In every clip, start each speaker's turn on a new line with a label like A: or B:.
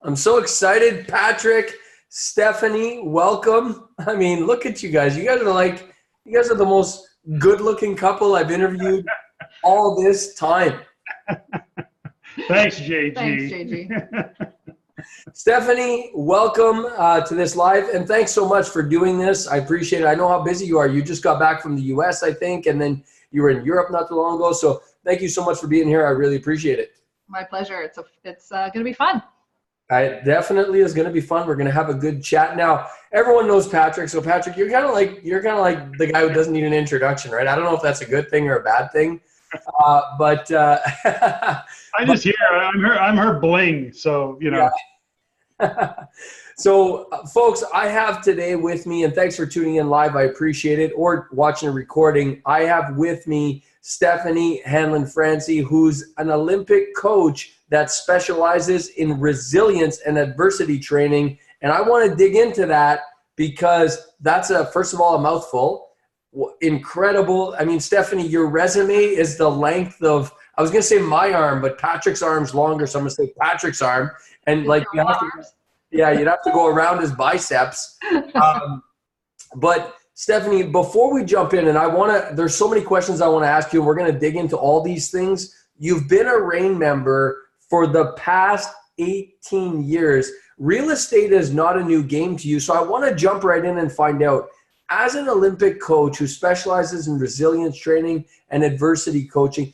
A: I'm so excited, Patrick, Steffany, welcome. I mean, look at you guys. You guys are the most good-looking couple I've interviewed all this time.
B: Thanks, JG.
C: Thanks, JG.
A: Steffany, welcome to this live, and thanks so much for doing this. I appreciate it. I know how busy you are. You just got back from the U.S., I think, and then you were in Europe not too long ago. So thank you so much for being here. I really appreciate it.
C: My pleasure. It's going to be fun.
A: It definitely is going to be fun. We're going to have a good chat. Now, everyone knows Patrick. So Patrick, you're kind of like the guy who doesn't need an introduction, right? I don't know if that's a good thing or a bad thing, but
B: I just hear I'm her bling. So you know.
A: Yeah. So, folks, I have today with me, and thanks for tuning in live. I appreciate it, or watching a recording. I have with me Steffany Hanley, who's an Olympic coach that specializes in resilience and adversity training. And I want to dig into that because that's first of all, a mouthful. Incredible. I mean, Steffany, your resume is the length of, I was going to say my arm, but Patrick's arm's longer. So I'm going to say Patrick's arm. And like, you'd have to go around his biceps. But Steffany, before we jump in, and there's so many questions I want to ask you, and we're going to dig into all these things. You've been a REIN member for the past 18 years. Real estate is not a new game to you. So I want to jump right in and find out, as an Olympic coach who specializes in resilience training and adversity coaching,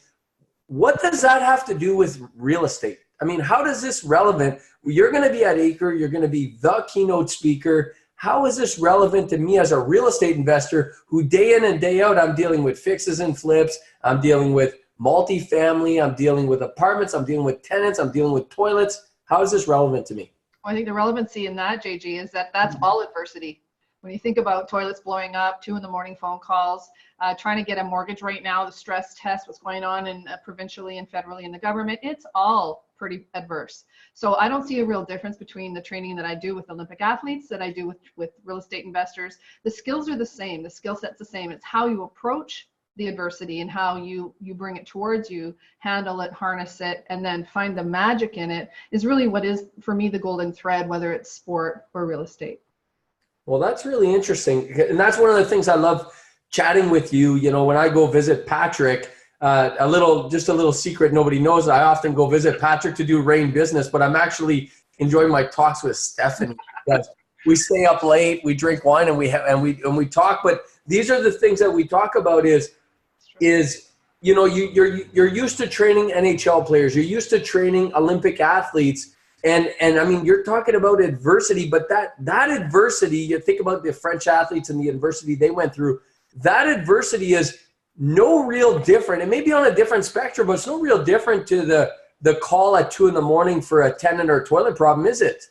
A: what does that have to do with real estate? I mean, how is this relevant? You're going to be at ACRE. You're going to be the keynote speaker. How is this relevant to me as a real estate investor who day in and day out, I'm dealing with fixes and flips. I'm dealing with multifamily. I'm dealing with apartments. I'm dealing with tenants. I'm dealing with toilets. How is this relevant to me?
C: Well, I think the relevancy in that, JG, is that that's all adversity. When you think about toilets blowing up, 2 a.m. phone calls, trying to get a mortgage right now, the stress test, what's going on in provincially and federally in the government, it's all pretty adverse. So I don't see a real difference between the training that I do with Olympic athletes that I do with real estate investors. The skills are the same. The skill set's the same. It's how you approach the adversity and how you bring it towards you, handle it, harness it, and then find the magic in it is really what is, for me, the golden thread, whether it's sport or real estate.
A: Well, that's really interesting. And that's one of the things I love chatting with you. You know, when I go visit Patrick, just a little secret nobody knows, I often go visit Patrick to do REIN business, but I'm actually enjoying my talks with Steffany because we stay up late, we drink wine, and we talk. But these are the things that we talk about is you know, you're used to training NHL players, you're used to training Olympic athletes. And I mean, you're talking about adversity, but that adversity, you think about the French athletes and the adversity they went through, that adversity is no real different. It may be on a different spectrum, but it's no real different to the call at 2 a.m. for a tenant or a toilet problem, is it?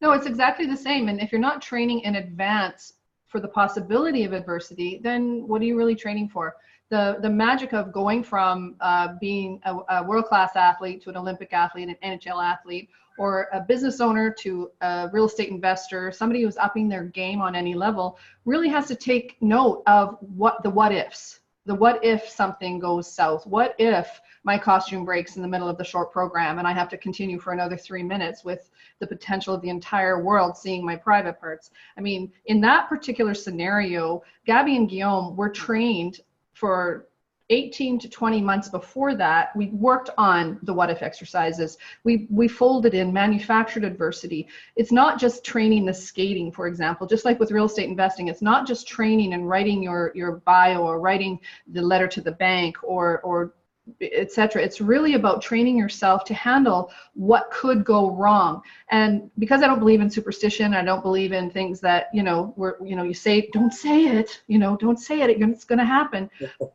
C: No, it's exactly the same. And if you're not training in advance for the possibility of adversity, then what are you really training for? The magic of going from being a world-class athlete to an Olympic athlete, an NHL athlete, or a business owner to a real estate investor, somebody who's upping their game on any level, really has to take note of the what ifs. The what if something goes south? What if my costume breaks in the middle of the short program and I have to continue for another 3 minutes with the potential of the entire world seeing my private parts? I mean, in that particular scenario, Gabby and Guillaume were trained for 18 to 20 months before that. We worked on the what if exercises. We folded in manufactured adversity. It's not just training the skating, for example, just like with real estate investing, it's not just training and writing your bio or writing the letter to the bank or etc. It's really about training yourself to handle what could go wrong. And because I don't believe in superstition, I don't believe in things that, you say, don't say it, don't say it, it's going to happen.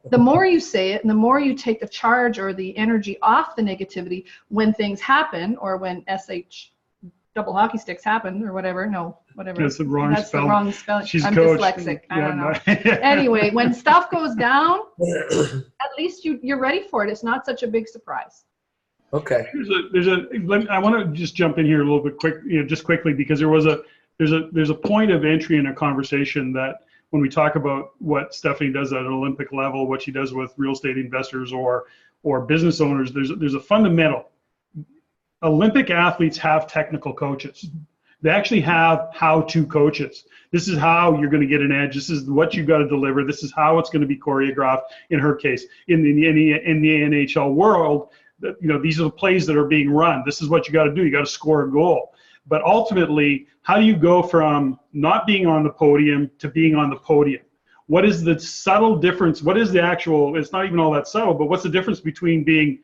C: The more you say it and the more you take the charge or the energy off the negativity when things happen, or when SH double hockey sticks happen or whatever.
B: That's the wrong spelling.
C: The wrong spelling.
B: She's
C: I'm
B: coach.
C: Dyslexic. I don't know. Anyway, when stuff goes down, at least you're ready for it. It's not such a big surprise.
A: Okay.
B: I want to just jump in here a little bit just quickly, because there's a point of entry in a conversation that when we talk about what Steffany does at an Olympic level, what she does with real estate investors or business owners, there's a fundamental. Olympic athletes have technical coaches. They actually have how-to coaches. This is how you're going to get an edge. This is what you've got to deliver. This is how it's going to be choreographed. In her case, in the NHL world, these are the plays that are being run. This is what you got to do. You got to score a goal. But ultimately, how do you go from not being on the podium to being on the podium? What is the subtle difference? What is the actual, it's not even all that subtle, but what's the difference between being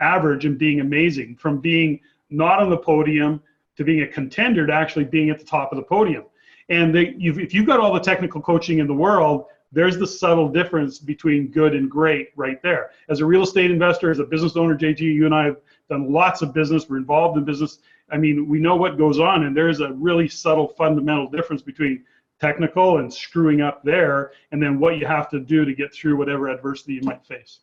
B: average and being amazing, from being not on the podium to being a contender to actually being at the top of the podium? And if you've got all the technical coaching in the world, there's the subtle difference between good and great right there. As a real estate investor, as a business owner, JG, you and I have done lots of business. We're involved in business. I mean, we know what goes on, and there's a really subtle fundamental difference between technical and screwing up there, and then what you have to do to get through whatever adversity you might face.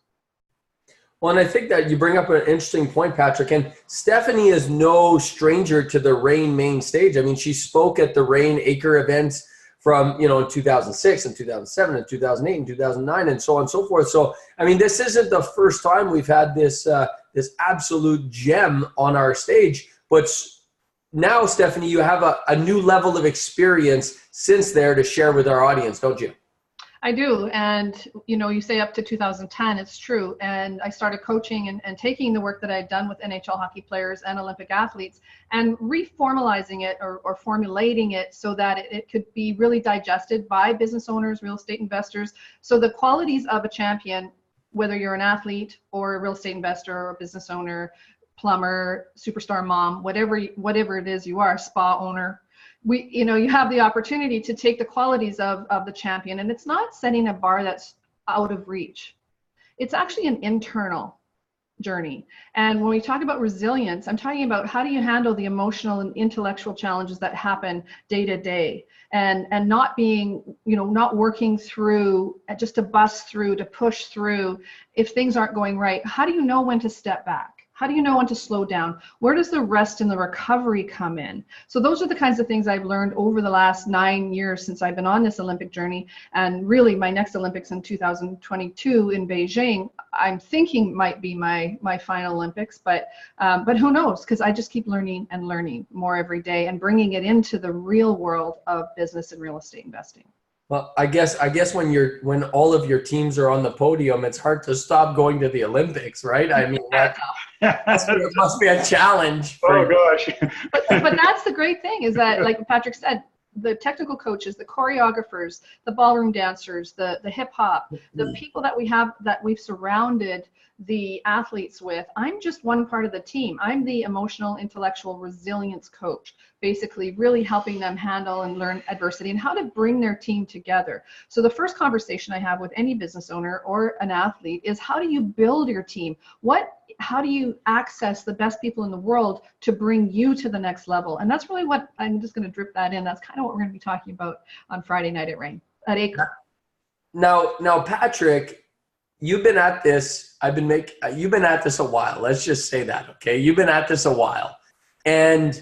A: Well, and I think that you bring up an interesting point, Patrick. And Steffany is no stranger to the REIN main stage. I mean, she spoke at the REIN ACRE events from, in 2006 and 2007 and 2008 and 2009 and so on and so forth. So, I mean, this isn't the first time we've had this absolute gem on our stage. But now, Steffany, you have a new level of experience since there to share with our audience, don't you?
C: I do. And, you say up to 2010, it's true. And I started coaching and taking the work that I had done with NHL hockey players and Olympic athletes and reformalizing it or formulating it so that it could be really digested by business owners, real estate investors. So the qualities of a champion, whether you're an athlete or a real estate investor or a business owner, plumber, superstar mom, whatever it is you are, spa owner, you have the opportunity to take the qualities of the champion, and it's not setting a bar that's out of reach. It's actually an internal journey. And when we talk about resilience, I'm talking about how do you handle the emotional and intellectual challenges that happen day to day, and not being, not working through just to bust through, to push through if things aren't going right. How do you know when to step back? How do you know when to slow down? Where does the rest and the recovery come in? So those are the kinds of things I've learned over the last 9 years since I've been on this Olympic journey. And really my next Olympics in 2022 in Beijing, I'm thinking might be my final Olympics, but who knows? Because I just keep learning and learning more every day and bringing it into the real world of business and real estate investing.
A: Well, I guess when all of your teams are on the podium, it's hard to stop going to the Olympics, right? I mean, that must be a challenge.
B: Oh gosh!
C: but that's the great thing is that, like Patrick said, the technical coaches, the choreographers, the ballroom dancers, the hip hop, the people that we've surrounded the athletes with. I'm just one part of the team. I'm the emotional, intellectual resilience coach, basically really helping them handle and learn adversity and how to bring their team together. So the first conversation I have with any business owner or an athlete is, how do you build your team? How do you access the best people in the world to bring you to the next level? And that's really what I'm just going to drip that in. That's kind of what we're going to be talking about on Friday night at REIN at ACRE.
A: Now, Patrick, you've been at this. You've been at this a while. Let's just say that, okay? You've been at this a while, and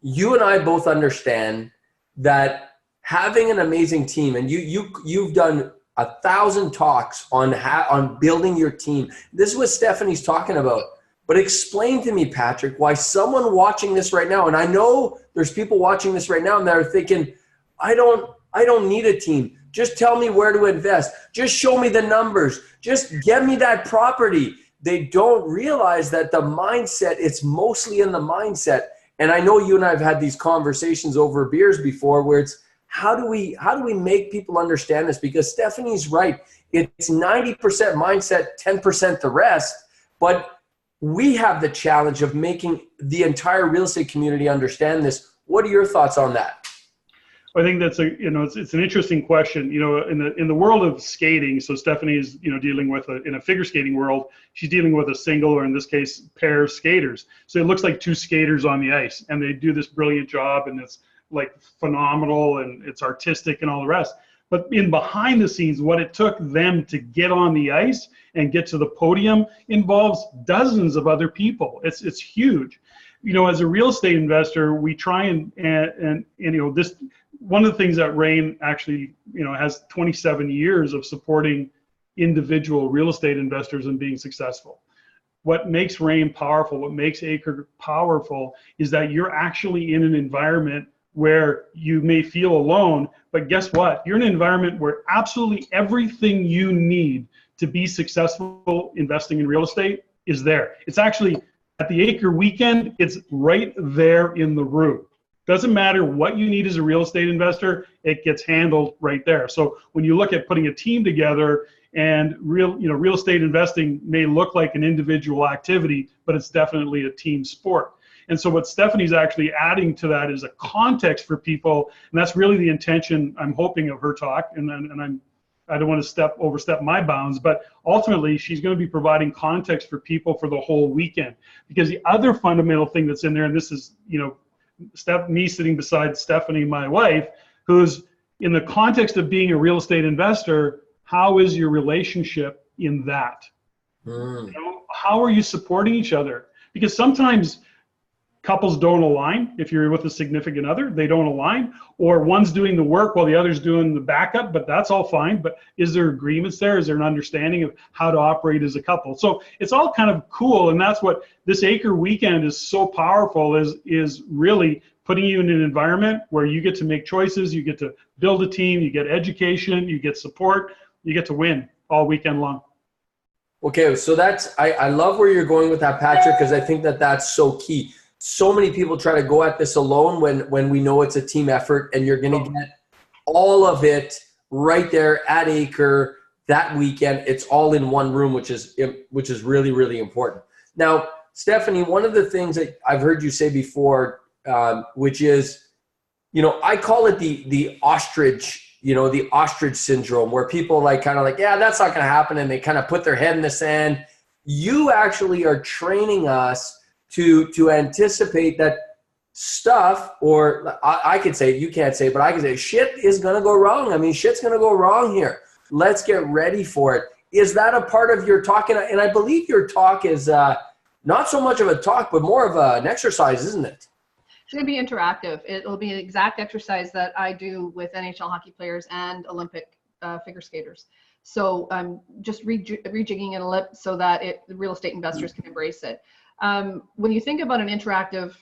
A: you and I both understand that having an amazing team, and you've done 1,000 talks on building your team. This is what Steffany's talking about. But explain to me, Patrick, why someone watching this right now, and I know there's people watching this right now and they're thinking, I don't need a team. Just tell me where to invest. Just show me the numbers. Just get me that property. They don't realize that the mindset, it's mostly in the mindset. And I know you and I have had these conversations over beers before where it's, how do we make people understand this? Because Steffany's right. It's 90% mindset, 10% the rest. But we have the challenge of making the entire real estate community understand this. What are your thoughts on that?
B: I think that's it's an interesting question. In the world of skating, so Steffany is dealing with in a figure skating world, she's dealing with a single, or in this case, pair of skaters. So it looks like two skaters on the ice, and they do this brilliant job, and it's like phenomenal, and it's artistic and all the rest. But in behind the scenes, what it took them to get on the ice and get to the podium involves dozens of other people. It's huge. As a real estate investor, we try and this. One of the things that REIN actually, has 27 years of supporting individual real estate investors and being successful. what makes RAIN powerful, what makes ACRE powerful, is that you're actually in an environment where you may feel alone, but guess what? You're in an environment where absolutely everything you need to be successful investing in real estate is there. It's actually, at the ACRE weekend, it's right there in the room. Doesn't matter what you need as a real estate investor, it gets handled right there. So when you look at putting a team together, and real estate investing may look like an individual activity, but it's definitely a team sport. And so what Steffany's actually adding to that is a context for people, and that's really the intention, I'm hoping, of her talk. And I don't want to overstep my bounds, but ultimately she's going to be providing context for people for the whole weekend. Because the other fundamental thing that's in there, and this is, me sitting beside Steffany, my wife, who's in the context of being a real estate investor, how is your relationship in that? How are you supporting each other? Because sometimes couples don't align. If you're with a significant other, they don't align, or one's doing the work while the other's doing the backup, but that's all fine. But is there agreements there? Is there an understanding of how to operate as a couple? So it's all kind of cool, and that's what this ACRE weekend is so powerful, is really putting you in an environment where you get to make choices, you get to build a team, you get education, you get support, you get to win all weekend long.
A: Okay, so that's, I love where you're going with that, Patrick, because I think that that's so key. So many people try to go at this alone when we know it's a team effort, and you're going to get all of it right there at ACRE that weekend. It's all in one room, which is really, really important. Now, Steffany, one of the things that I've heard you say before, which is, I call it the ostrich, the ostrich syndrome, where people yeah, that's not going to happen. And they kind of put their head in the sand. You actually are training us to anticipate that stuff, or I could say, you can't say, but I can say shit is going to go wrong. I mean, shit's going to go wrong here. Let's get ready for it. Is that a part of your talk? And I believe your talk is not so much of a talk, but more of an exercise, isn't it?
C: It's going to be interactive. It'll be an exact exercise that I do with NHL hockey players and Olympic figure skaters. So I'm just rejigging it a lip so that the real estate investors can embrace it. When you think about an interactive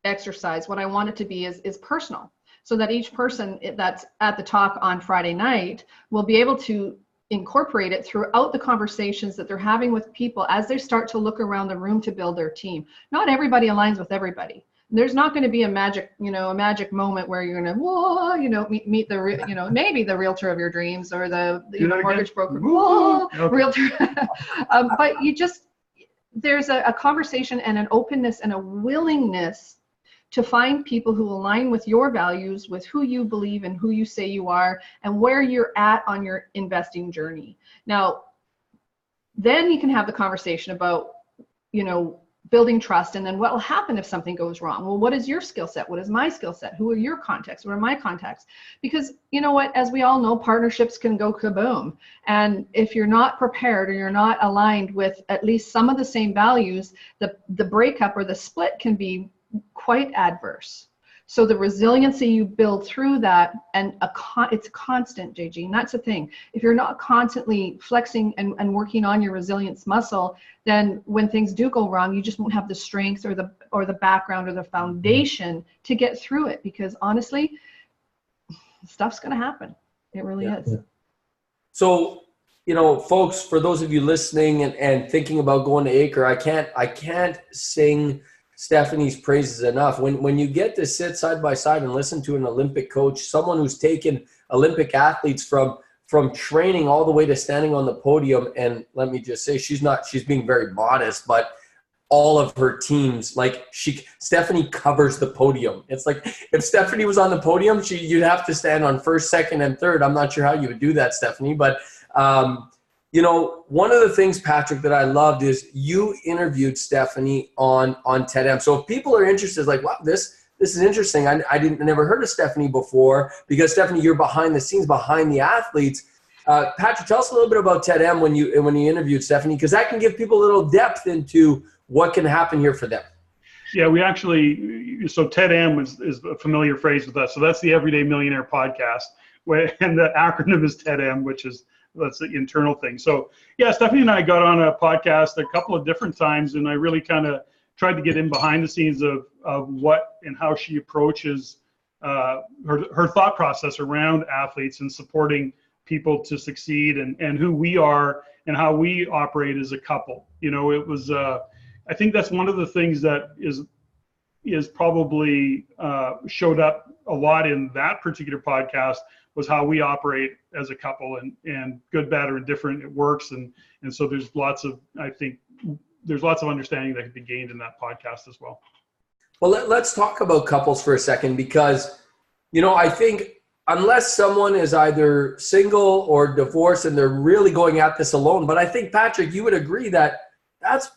C: exercise, what I want it to be is personal, so that each person that's at the talk on Friday night will be able to incorporate it throughout the conversations that they're having with people as they start to look around the room to build their team. Not everybody aligns with everybody. There's not going to be a magic moment where you're going to, meet the, maybe the realtor of your dreams or the mortgage broker, realtor. But there's a conversation and an openness and a willingness to find people who align with your values, with who you believe and who you say you are, and where you're at on your investing journey. Now, then you can have the conversation about, building trust, and then what will happen if something goes wrong? Well, what is your skill set? What is my skill set? Who are your contacts? What are my contacts? Because you know what, as we all know, partnerships can go kaboom. And if you're not prepared or you're not aligned with at least some of the same values, the breakup or the split can be quite adverse. So the resiliency you build through that, and it's constant, JG, and that's the thing. If you're not constantly flexing and working on your resilience muscle, then when things do go wrong, you just won't have the strength or the background or the foundation to get through it. Because honestly, stuff's going to happen. It really is. Yeah.
A: So, folks, for those of you listening and thinking about going to ACRE, I can't sing Steffany's praises enough. When you get to sit side by side and listen to an Olympic coach, someone who's taken Olympic athletes from training all the way to standing on the podium, and let me just say, she's being very modest, but all of her teams, Steffany covers the podium. It's like if Steffany was on the podium, you'd have to stand on first, second, and third. I'm not sure how you would do that, Steffany, but one of the things, Patrick, that I loved is you interviewed Steffany on TED-M. So if people are interested, wow, this is interesting. I never heard of Steffany before, because Steffany, you're behind the scenes, behind the athletes. Patrick, tell us a little bit about TED-M when you interviewed Steffany, because that can give people a little depth into what can happen here for them.
B: Yeah, we actually, so TED-M is a familiar phrase with us. So that's the Everyday Millionaire podcast, and the acronym is TED-M, which is that's the internal thing. So yeah, Steffany and I got on a podcast a couple of different times, and I really kind of tried to get in behind the scenes of what and how she approaches her thought process around athletes and supporting people to succeed, and who we are and how we operate as a couple. You know, it was I think that's one of the things that is probably showed up a lot in that particular podcast, was how we operate as a couple, and good, bad, or indifferent, it works. And so there's lots of, I think there's lots of understanding that can be gained in that podcast as well.
A: Well, let's talk about couples for a second, because, you know, I think unless someone is either single or divorced and they're really going at this alone, but I think, Patrick, you would agree that that's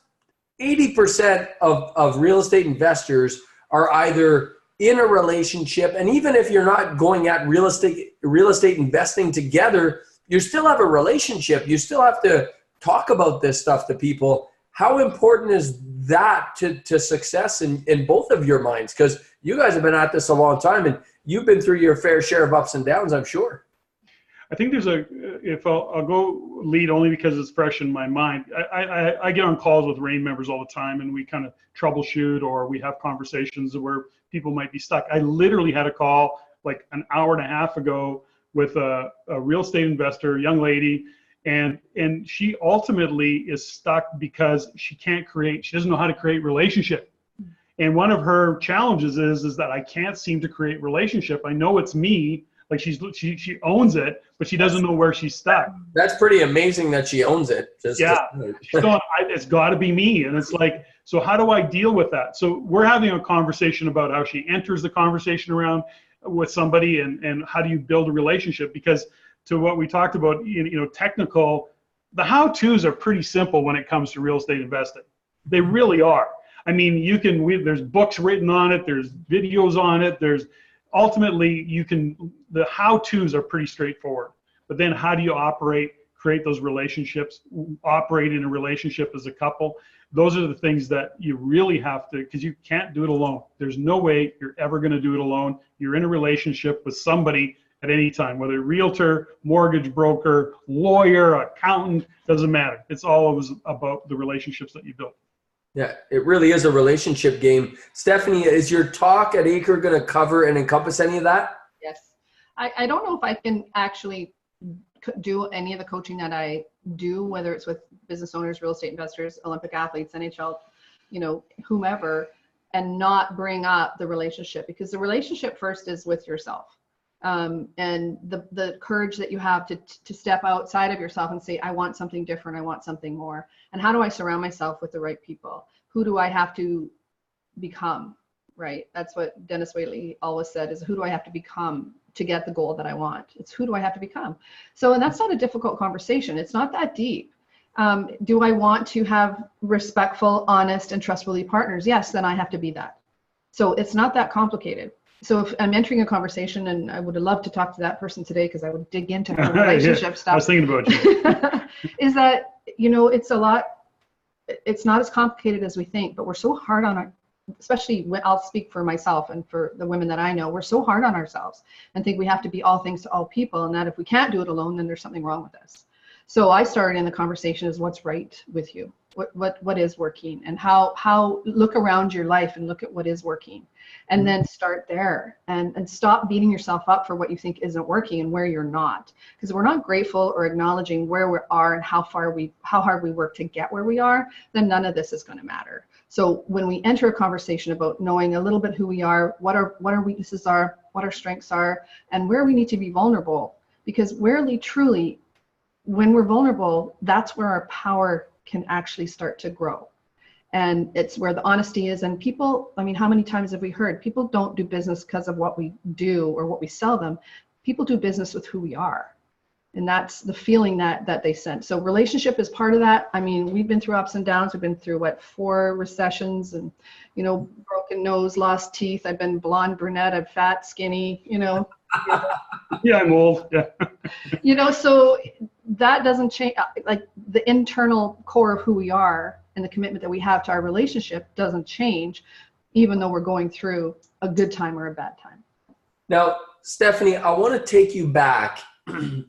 A: 80% of real estate investors are either in a relationship, and even if you're not going at real estate investing together, you still have a relationship. You still have to talk about this stuff to people. How important is that to success in both of your minds? Because you guys have been at this a long time, and you've been through your fair share of ups and downs, I'm sure.
B: I think there's if I'll go lead only because it's fresh in my mind. I get on calls with RAIN members all the time, and we kind of troubleshoot, or we have conversations where people might be stuck. I literally had a call like an hour and a half ago with a real estate investor, a young lady, and she ultimately is stuck because she doesn't know how to create relationship. And one of her challenges is that I can't seem to create relationship. I know it's me. Like she owns it, but she doesn't know where she's stuck.
A: That's pretty amazing that she owns it.
B: She's going, it's got to be me. And it's like, so how do I deal with that? So we're having a conversation about how she enters the conversation around with somebody, and how do you build a relationship? Because to what we talked about, technical, the how-tos are pretty simple when it comes to real estate investing. They really are. I mean, there's books written on it. There's videos on it. Ultimately, the how-tos are pretty straightforward. But then how do you operate, create those relationships, operate in a relationship as a couple? Those are the things that you really have to, because you can't do it alone. There's no way you're ever going to do it alone. You're in a relationship with somebody at any time, whether realtor, mortgage broker, lawyer, accountant, doesn't matter. It's always about the relationships that you build.
A: Yeah, it really is a relationship game. Steffany, is your talk at ACRE going to cover and encompass any of that?
C: Yes. I don't know if I can actually do any of the coaching that I do, whether it's with business owners, real estate investors, Olympic athletes, NHL, whomever, and not bring up the relationship, because the relationship first is with yourself. And the courage that you have to step outside of yourself and say, I want something different, I want something more. And how do I surround myself with the right people? Who do I have to become, right? That's what Dennis Whaley always said, is who do I have to become to get the goal that I want? It's who do I have to become? So, and that's not a difficult conversation. It's not that deep. Do I want to have respectful, honest, and trustworthy partners? Yes, then I have to be that. So it's not that complicated. So if I'm entering a conversation, and I would have loved to talk to that person today, because I would dig into her relationship stuff.
B: I was thinking about you.
C: Is that, it's not as complicated as we think, but we're so hard on especially when I'll speak for myself and for the women that I know, we're so hard on ourselves and think we have to be all things to all people, and that if we can't do it alone, then there's something wrong with us. So I started in the conversation as what's right with you, what is working, and how look around your life and look at what is working, and then start there, and stop beating yourself up for what you think isn't working and where you're not, because we're not grateful or acknowledging where we are and how hard we work to get where we are, then none of this is going to matter. So when we enter a conversation about knowing a little bit who we are, what our weaknesses are, what our strengths are, and where we need to be vulnerable, because really, truly, when we're vulnerable, that's where our power can actually start to grow. And it's where the honesty is. And people, I mean, how many times have we heard people don't do business because of what we do or what we sell them? People do business with who we are. And that's the feeling that they sense. So relationship is part of that. I mean, we've been through ups and downs. We've been through 4 recessions, and, broken nose, lost teeth. I've been blonde, brunette, I'm fat, skinny,
B: Yeah, I'm old. Yeah.
C: So that doesn't change. Like the internal core of who we are and the commitment that we have to our relationship doesn't change, even though we're going through a good time or a bad time.
A: Now, Steffany, I want to take you back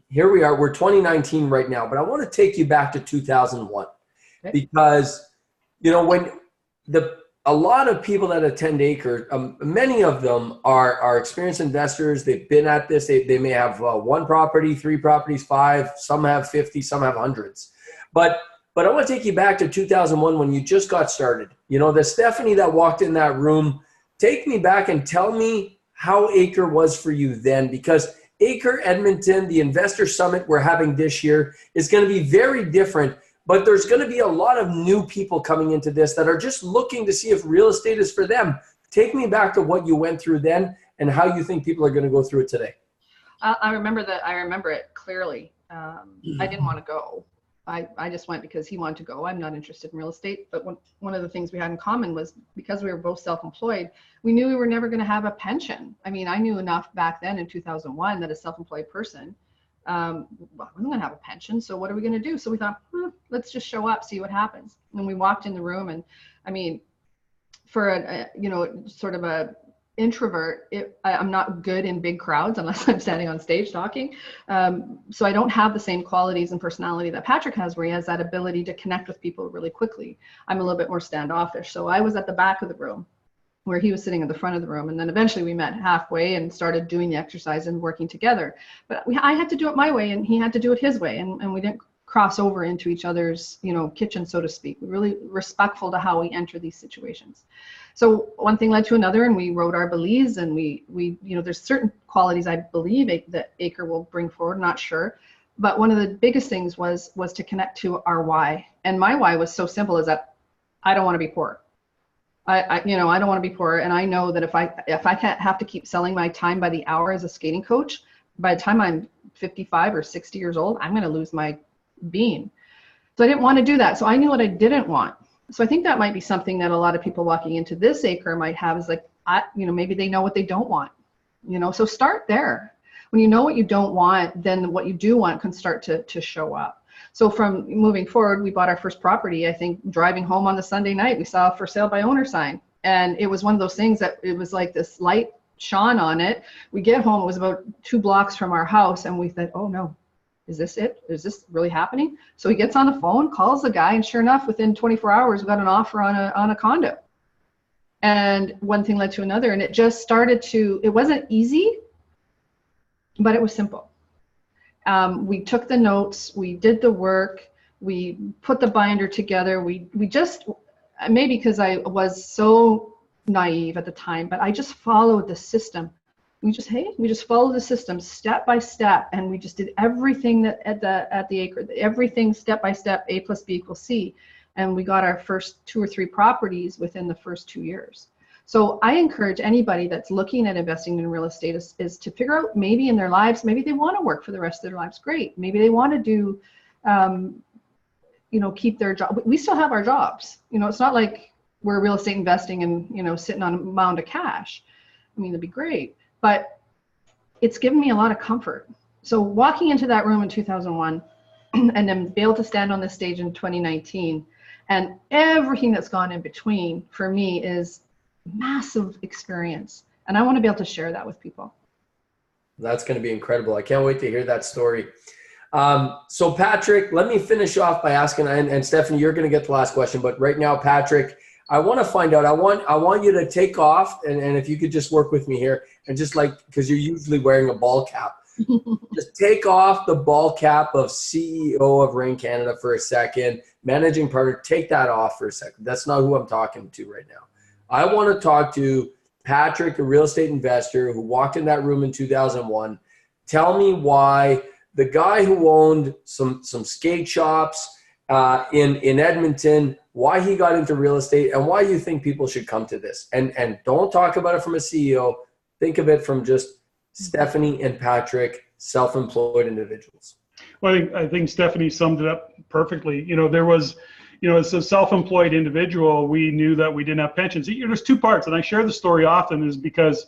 A: here we are, we're 2019 right now, but I want to take you back to 2001 because, you know, when a lot of people that attend ACRE, many of them are experienced investors. They've been at this. They may have one property, 3 properties, 5. Some have 50, some have hundreds. But I want to take you back to 2001 when you just got started. You know, the Steffany that walked in that room, take me back and tell me how ACRE was for you then, because ACRE Edmonton, the investor summit we're having this year, is going to be very different. But there's going to be a lot of new people coming into this that are just looking to see if real estate is for them. Take me back to what you went through then and how you think people are going to go through it today.
C: I remember that. I remember it clearly. I didn't want to go. I just went because he wanted to go. I'm not interested in real estate. But one of the things we had in common was because we were both self-employed, we knew we were never going to have a pension. I mean, I knew enough back then in 2001 that a self-employed person, well, I'm going to have a pension. So what are we going to do? So we thought, let's just show up, see what happens. And we walked in the room, and I mean, for a you know, sort of a introvert, I'm not good in big crowds unless I'm standing on stage talking. So I don't have the same qualities and personality that Patrick has, where he has that ability to connect with people really quickly. I'm a little bit more standoffish. So I was at the back of the room where he was sitting at the front of the room. And then eventually we met halfway and started doing the exercise and working together. But I had to do it my way and he had to do it his way. And we didn't cross over into each other's, you know, kitchen, so to speak. We're really respectful to how we enter these situations. So one thing led to another, and we wrote our beliefs, and we you know, there's certain qualities I believe that ACRE will bring forward, not sure. But one of the biggest things was to connect to our why. And my why was so simple, is that I don't want to be poor. I you know, I don't want to be poor. And I know that if I can't have to keep selling my time by the hour as a skating coach, by the time I'm 55 or 60 years old, I'm going to lose my being. So I didn't want to do that. So I knew what I didn't want. So I think that might be something that a lot of people walking into this ACRE might have, is like, you know, maybe they know what they don't want, you know, so start there. When you know what you don't want, then what you do want can start to show up. So from moving forward, we bought our first property. I think driving home on the Sunday night, we saw a for sale by owner sign. And it was one of those things that it was like this light shone on it. We get home, it was about 2 blocks from our house. And we thought, oh no, is this it? Is this really happening? So he gets on the phone, calls the guy, and sure enough, within 24 hours, we got an offer on a condo. And one thing led to another, and it just started to, it wasn't easy, but it was simple. We took the notes, we did the work, we put the binder together. We just, maybe because I was so naive at the time, but I just followed the system. We just followed the system step by step, and we just did everything that at the ACRE, everything step by step, A plus B equals C, and we got our first 2 or 3 properties within the first 2 years. So I encourage anybody that's looking at investing in real estate is to figure out, maybe in their lives, maybe they want to work for the rest of their lives. Great. Maybe they want to do, you know, keep their job. We still have our jobs. You know, it's not like we're real estate investing and, you know, sitting on a mound of cash. I mean, it'd be great, but it's given me a lot of comfort. So walking into that room in 2001 and then be able to stand on this stage in 2019, and everything that's gone in between, for me, is massive experience, and I want to be able to share that with people.
A: That's going to be incredible. I can't wait to hear that story. So Patrick, let me finish off by asking, and Steffany, you're going to get the last question, but right now, Patrick, I want to find out, I want you to take off, and if you could just work with me here, and just like, because you're usually wearing a ball cap, just take off the ball cap of CEO of Rain Canada for a second, managing partner, take that off for a second. That's not who I'm talking to right now. I want to talk to Patrick, a real estate investor who walked in that room in 2001. Tell me why the guy who owned some skate shops in Edmonton, why he got into real estate, and why you think people should come to this. And don't talk about it from a CEO. Think of it from just Steffany and Patrick, self-employed individuals.
B: Well, I think Steffany summed it up perfectly. You know, there was, you know, as a self-employed individual, we knew that we didn't have pensions. You know, there's 2 parts, and I share the story often, is because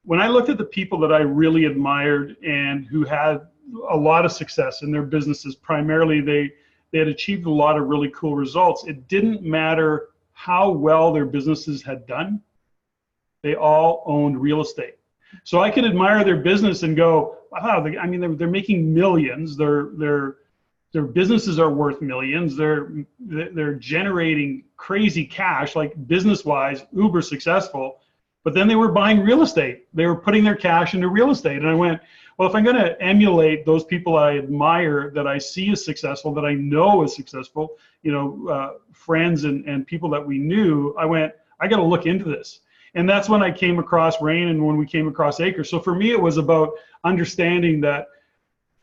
B: when I looked at the people that I really admired and who had a lot of success in their businesses, primarily they had achieved a lot of really cool results. It didn't matter how well their businesses had done. They all owned real estate. So I could admire their business and go, wow, I mean, they're making millions. Their businesses are worth millions. They're generating crazy cash, like business-wise, uber successful. But then they were buying real estate. They were putting their cash into real estate. And I went, well, if I'm going to emulate those people I admire, that I see as successful, that I know is successful, friends and people that we knew, I went, I got to look into this. And that's when I came across RAIN and when we came across ACRE. So for me, it was about understanding that,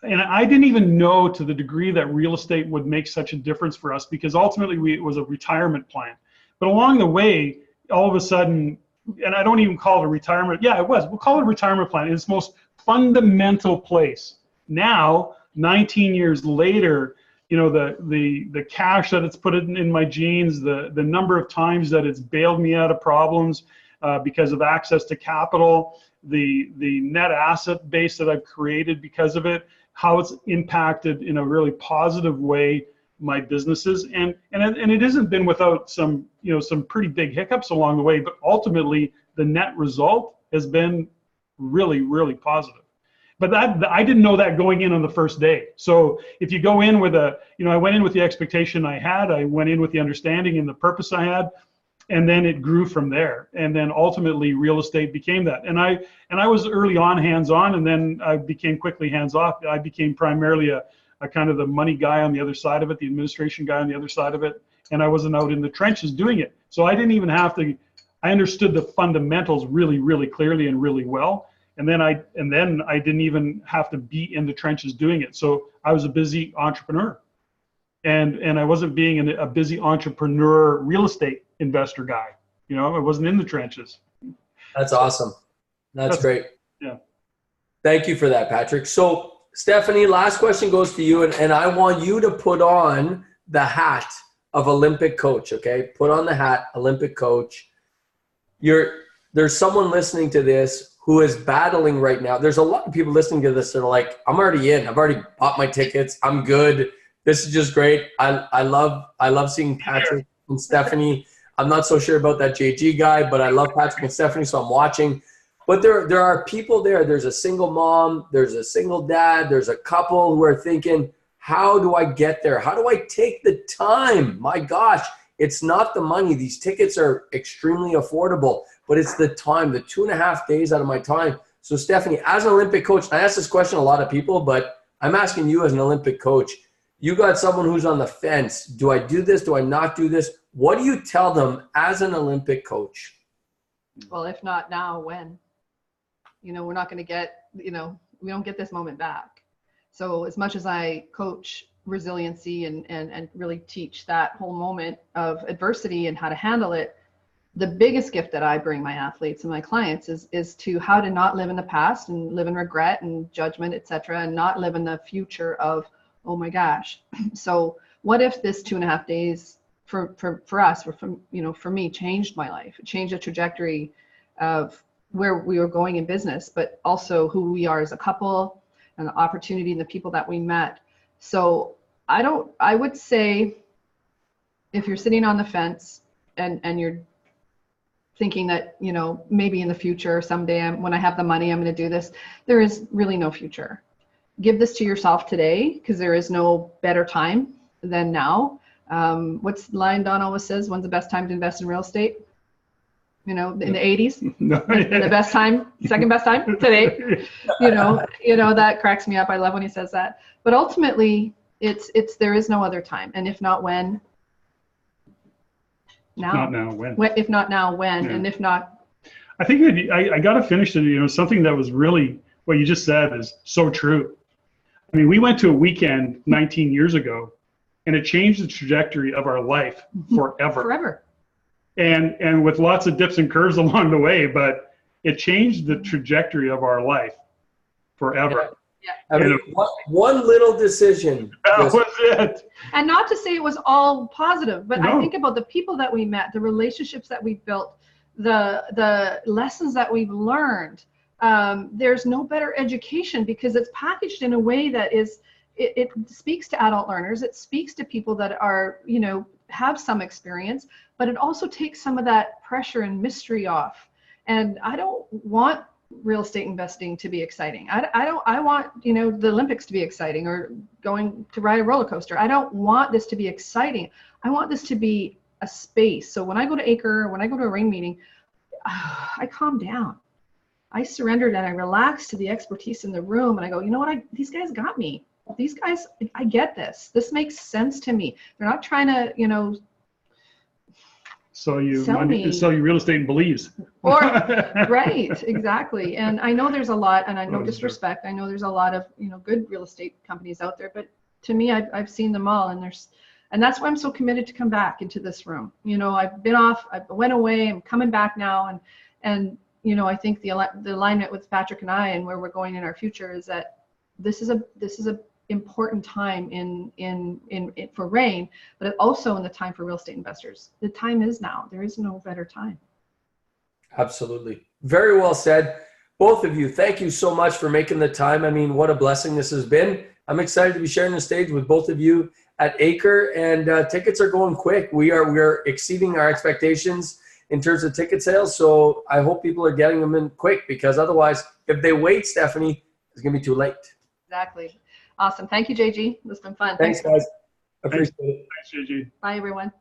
B: and I didn't even know to the degree that real estate would make such a difference for us, because ultimately it was a retirement plan. But along the way, all of a sudden, and I don't even call it a retirement. Yeah, it was. We'll call it a retirement plan in its most fundamental place. Now, 19 years later, the cash that it's put in my genes, the number of times that it's bailed me out of problems because of access to capital, the net asset base that I've created because of it, how it's impacted in a really positive way my businesses, and it hasn't been without some pretty big hiccups along the way, but ultimately the net result has been really, really positive. But I didn't know that going in on the first day. So if you go in with I went in with the expectation I had, I went in with the understanding and the purpose I had, and then it grew from there. And then ultimately real estate became that. And I was early on hands-on, and then I became quickly hands-off. I became primarily a kind of the money guy on the other side of it, the administration guy on the other side of it, and I wasn't out in the trenches doing it. So I didn't even have to, I understood the fundamentals really, really clearly and really well. And then I didn't even have to be in the trenches doing it. So I was a busy entrepreneur. And I wasn't being a busy entrepreneur real estate investor guy. I wasn't in the trenches.
A: That's awesome. That's great.
B: Yeah.
A: Thank you for that, Patrick. So Steffany, last question goes to you, and I want you to put on the hat of Olympic coach, okay? Put on the hat, Olympic coach. There's someone listening to this who is battling right now. There's a lot of people listening to this that are like, I'm already in. I've already bought my tickets. I'm good. This is just great. I love seeing Patrick and Steffany. I'm not so sure about that JG guy, but I love Patrick and Steffany, so I'm watching. But there are people there. There's a single mom. There's a single dad. There's a couple who are thinking, how do I get there? How do I take the time? My gosh, it's not the money. These tickets are extremely affordable, but it's the time, the 2.5 days out of my time. So Steffany, as an Olympic coach, I ask this question to a lot of people, but I'm asking you as an Olympic coach. You got someone who's on the fence. Do I do this? Do I not do this? What do you tell them as an Olympic coach?
C: Well, if not now, when? We're not going to get, we don't get this moment back. So as much as I coach resiliency and really teach that whole moment of adversity and how to handle it, the biggest gift that I bring my athletes and my clients is to how to not live in the past and live in regret and judgment, etc., and not live in the future of, oh my gosh. So what if this 2.5 days for us, for me, changed my life? It changed the trajectory of where we were going in business, but also who we are as a couple and the opportunity and the people that we met. So I would say if you're sitting on the fence and you're thinking that, maybe in the future, someday when I have the money, I'm going to do this, there is really no future. Give this to yourself today, because there is no better time than now. What's the line Don always says? When's the best time to invest in real estate? In the 80s, the best time, second best time today. That cracks me up. I love when he says that. But ultimately, there is no other time. And if not when, now.
B: Not now, when?
C: If not now, when? Yeah. And if not,
B: I think I got to finish it. Something that was really what you just said is so true. I mean, we went to a weekend 19 years ago, and it changed the trajectory of our life forever.
C: Forever.
B: And with lots of dips and curves along the way, but it changed the trajectory of our life forever.
C: Yeah.
A: I mean, one little decision.
B: That was it.
C: And not to say it was all positive, but
B: No.
C: I think about the people that we met, the relationships that we built, the lessons that we've learned. There's no better education because it's packaged in a way that it speaks to adult learners. It speaks to people that are, have some experience, but it also takes some of that pressure and mystery off. And I don't want real estate investing to be exciting. I want, you know, the Olympics to be exciting, or going to ride a roller coaster. I don't want this to be exciting. I want this to be a space. So when I go to ACRE, when I go to a RAIN meeting, I calm down. I surrendered and I relaxed to the expertise in the room, and I go, you know what, these guys got me. These guys, I get this. This makes sense to me. They're not trying to, you know,
B: sell you
C: sell
B: real estate and believes.
C: Or right, exactly. And I know there's a lot, and I no disrespect, I know there's a lot of, you know, good real estate companies out there, but to me, I've seen them all, and that's why I'm so committed to come back into this room. You know, I've been off, I went away, I'm coming back now, and you know, I think the alignment with Patrick and I, and where we're going in our future, is that this is a important time for RAIN, but also in the time for real estate investors. The time is now. There is no better time. Absolutely.
A: Very well said. Both of you, thank you so much for making the time. I mean, what a blessing this has been. I'm excited to be sharing the stage with both of you at ACRE, and tickets are going quick. We are exceeding our expectations in terms of ticket sales. So I hope people are getting them in quick, because otherwise, if they wait, Steffany, it's going to be too late.
C: Exactly. Awesome. Thank you, JG. It's been fun.
A: Thanks, guys. Appreciate it.
B: Thanks, JG.
C: Bye, everyone.